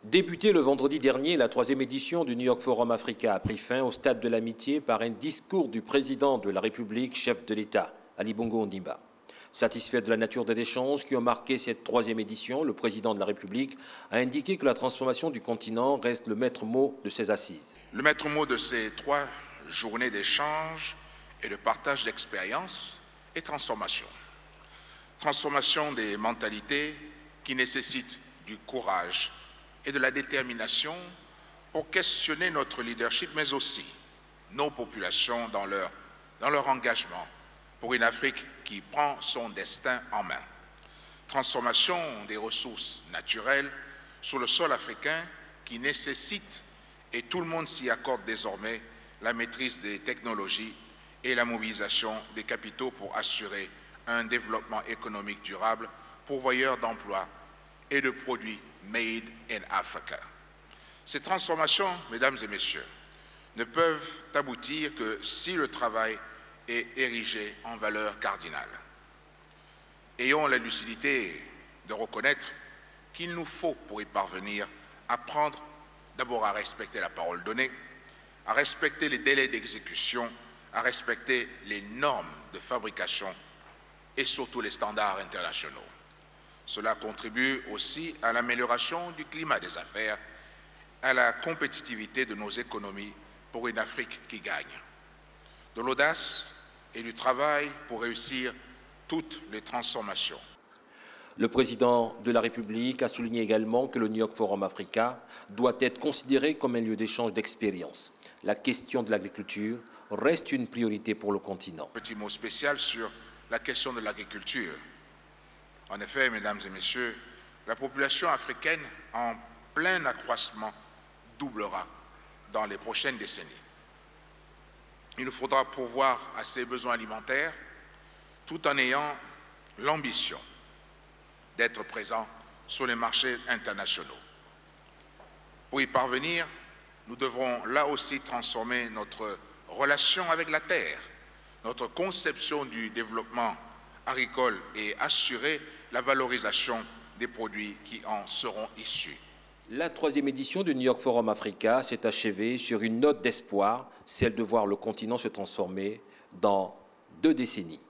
Débutée le vendredi dernier, la 3e édition du New York Forum Africa a pris fin au Stade de l'Amitié par un discours du président de la République, chef de l'État, Ali Bongo Ondimba. Satisfait de la nature des échanges qui ont marqué cette 3e édition, le président de la République a indiqué que la transformation du continent reste le maître mot de ses assises. Le maître mot de ces 3 journées d'échange et de partage d'expériences est transformation. Transformation des mentalités qui nécessitent du courage et de la détermination pour questionner notre leadership, mais aussi nos populations dans leur engagement pour une Afrique qui prend son destin en main. Transformation des ressources naturelles sur le sol africain qui nécessite, et tout le monde s'y accorde désormais, la maîtrise des technologies et la mobilisation des capitaux pour assurer un développement économique durable, pourvoyeur d'emplois et de produits made in Africa. Ces transformations, mesdames et messieurs, ne peuvent aboutir que si le travail est érigé en valeur cardinale. Ayons la lucidité de reconnaître qu'il nous faut, pour y parvenir, apprendre d'abord à respecter la parole donnée, à respecter les délais d'exécution, à respecter les normes de fabrication et surtout les standards internationaux. Cela contribue aussi à l'amélioration du climat des affaires, à la compétitivité de nos économies pour une Afrique qui gagne. De l'audace et du travail pour réussir toutes les transformations. Le président de la République a souligné également que le New York Forum Africa doit être considéré comme un lieu d'échange d'expériences. La question de l'agriculture reste une priorité pour le continent. Petit mot spécial sur la question de l'agriculture. En effet, mesdames et messieurs, la population africaine en plein accroissement doublera dans les prochaines décennies. Il nous faudra pourvoir à ces besoins alimentaires tout en ayant l'ambition d'être présents sur les marchés internationaux. Pour y parvenir, nous devrons là aussi transformer notre relation avec la terre, notre conception du développement agricole et assurer la valorisation des produits qui en seront issus. La 3e édition du New York Forum Africa s'est achevée sur une note d'espoir, celle de voir le continent se transformer dans 2 décennies.